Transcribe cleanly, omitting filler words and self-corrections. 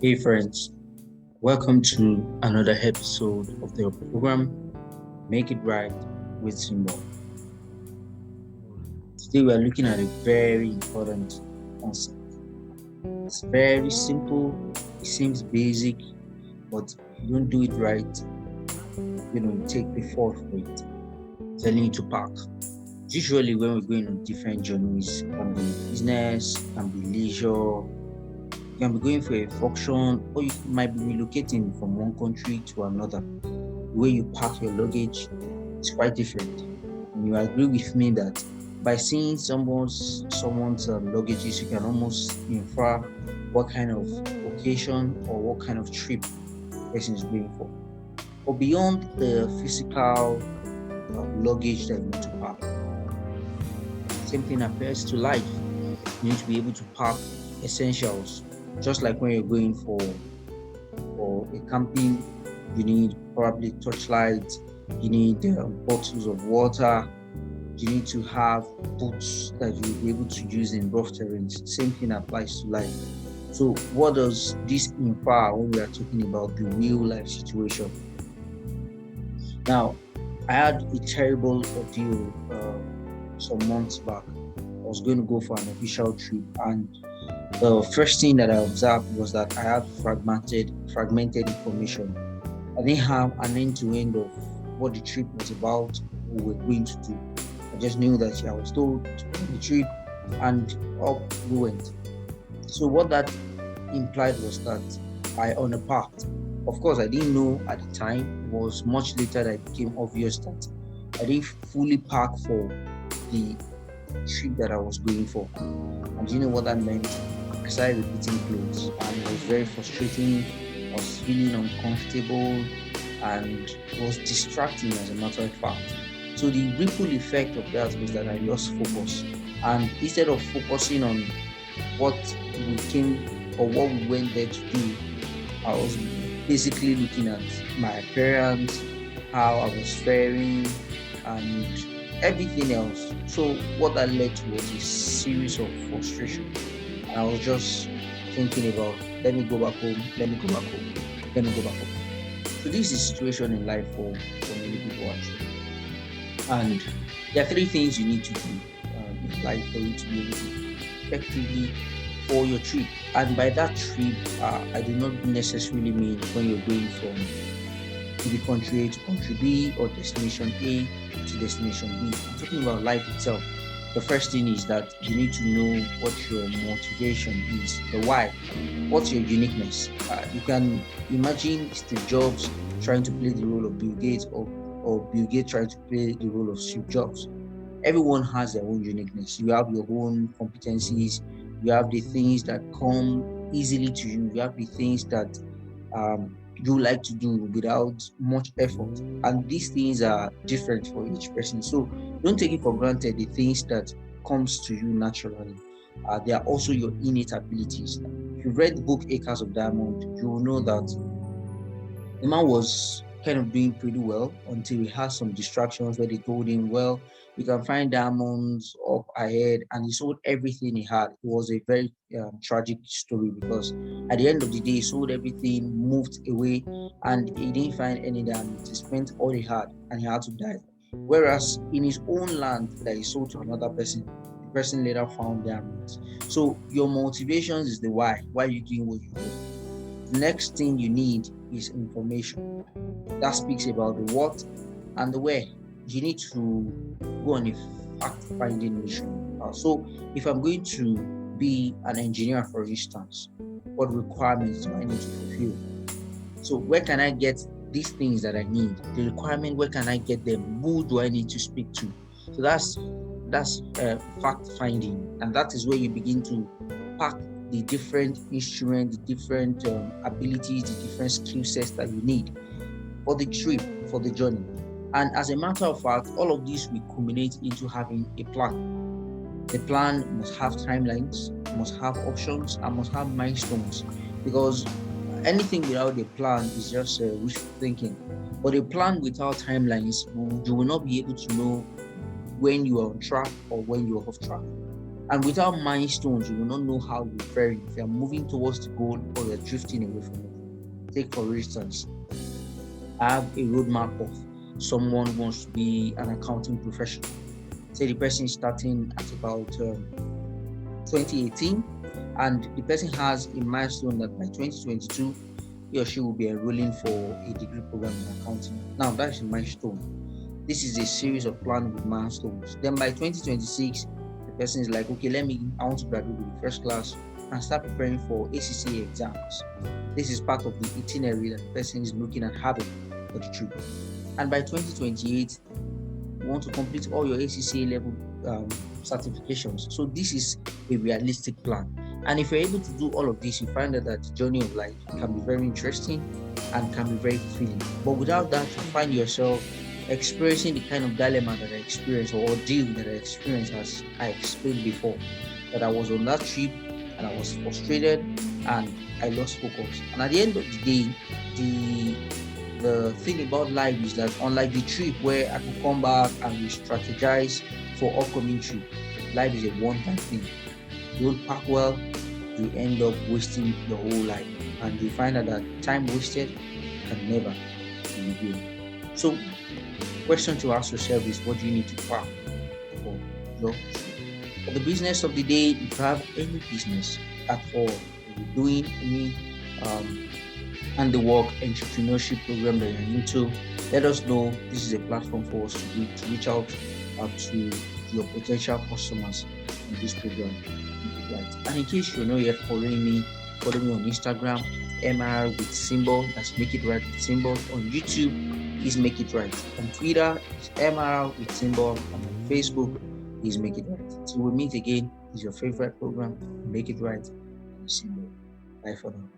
Hey friends, welcome to another episode of the program Make It Right with Symbol. Today we are looking at a very important concept. It's very simple, it seems basic, but if you don't do it right, you take the fault for it. Telling you to park. Usually when we're going on different journeys, it can be business, it can be leisure, you can be going for a function, or you might be relocating from one country to another. The way you pack your luggage is quite different. And you agree with me that by seeing someone's luggages, you can almost infer what kind of occasion or what kind of trip the person is going for. But beyond the physical luggage that you need to pack, same thing applies to life. You need to be able to pack essentials, just like when you're going for a camping, you need probably torchlight, you need bottles of water, you need to have boots that you'll be able to use in rough terrains. Same thing applies to life. So, what does this infer when we are talking about the real life situation? Now, I had a terrible ordeal some months back. I was going to go for an official trip, and the first thing that I observed was that I had fragmented information. I didn't have an end to end of what the trip was about, what we were going to do. I just knew that I was told to go on the trip and up we went. So what that implied was that I underpacked. Of course, I didn't know at the time. It was much later that it became obvious that I didn't fully pack for the trip that I was going for. And you know what that meant? I started repeating clothes and it was very frustrating. I was feeling uncomfortable and it was distracting as a matter of fact. So the ripple effect of that was that I lost focus. And instead of focusing on what we came or what we went there to do, I was basically looking at my appearance, how I was faring, and everything else. So what that led to was a series of frustration. And I was just thinking about, let me go back home, let me go back home, let me go back home. So this is the situation in life for many people actually. And there are three things you need to do in life for you to be able to effectively for your trip. And by that trip, I do not necessarily mean when you're going from maybe country A to country B or destination A to destination B. I'm talking about life itself. The first thing is that you need to know what your motivation is, the why. What's your uniqueness? You can imagine Steve Jobs trying to play the role of Bill Gates or Bill Gates trying to play the role of Steve Jobs. Everyone has their own uniqueness. You have your own competencies, you have the things that come easily to you, you have the things that you like to do without much effort. And these things are different for each person. So don't take it for granted the things that comes to you naturally. They are also your innate abilities. If you read the book Acres of Diamond, you will know that the man was kind of doing pretty well until he had some distractions where they told him, well, you can find diamonds up ahead, and he sold everything he had. It was a very tragic story because at the end of the day, he sold everything, moved away, and he didn't find any diamonds. He spent all he had and he had to die. Whereas in his own land that he sold to another person, the person later found diamonds. So your motivations is the why are you doing what you do. The next thing you need is information. That speaks about the what and the where. You need to go on a fact finding mission. So, if I'm going to be an engineer, for instance, what requirements do I need to fulfill? So, where can I get these things that I need? The requirement, where can I get them? Who do I need to speak to? So that's fact finding, and that is where you begin to pack the different instruments, the different abilities, the different skill sets that you need for the trip, for the journey. And as a matter of fact, all of this will culminate into having a plan. The plan must have timelines, must have options, and must have milestones because anything without a plan is just wishful thinking. But a plan without timelines, you will not be able to know when you are on track or when you are off track. And without milestones, you will not know how you're faring, if you're moving towards the goal or you're drifting away from it. Take, for instance, I have a roadmap of someone who wants to be an accounting professional. Say the person is starting at about 2018, and the person has a milestone that by 2022 he or she will be enrolling for a degree program in accounting. Now that's a milestone. This is a series of plans with milestones. Then by 2026, the person is like, okay, I want to graduate with the first class and start preparing for ACCA exams. This is part of the itinerary that the person is looking at having for the trip. And by 2028, you want to complete all your ACCA level certifications. So this is a realistic plan. And if you're able to do all of this, you find that the journey of life can be very interesting and can be very fulfilling. But without that, you find yourself experiencing the kind of dilemma that I experienced, or ordeal that I experienced, as I explained before, that I was on that trip and I was frustrated and I lost focus. And at the end of the day, the thing about life is that unlike the trip where I could come back and re-strategize for upcoming trip, life is a one-time thing. You don't pack well, you end up wasting your whole life, and you find out that time wasted can never be regained. So, question to ask yourself is, what do you need to pack for your trip? For the business of the day, if you have any business at all, if you're doing any and the work entrepreneurship program that you're into, let us know. This is a platform for us to reach out to your potential customers in this program. Right. And in case you're not yet following me, follow me on Instagram, MR with symbol, that's Make It Right with symbol. On YouTube is Make It Right. On Twitter is MR with symbol. And on Facebook is Make It Right. So we'll meet again. Is your favorite program, Make It Right with symbol. Bye for now.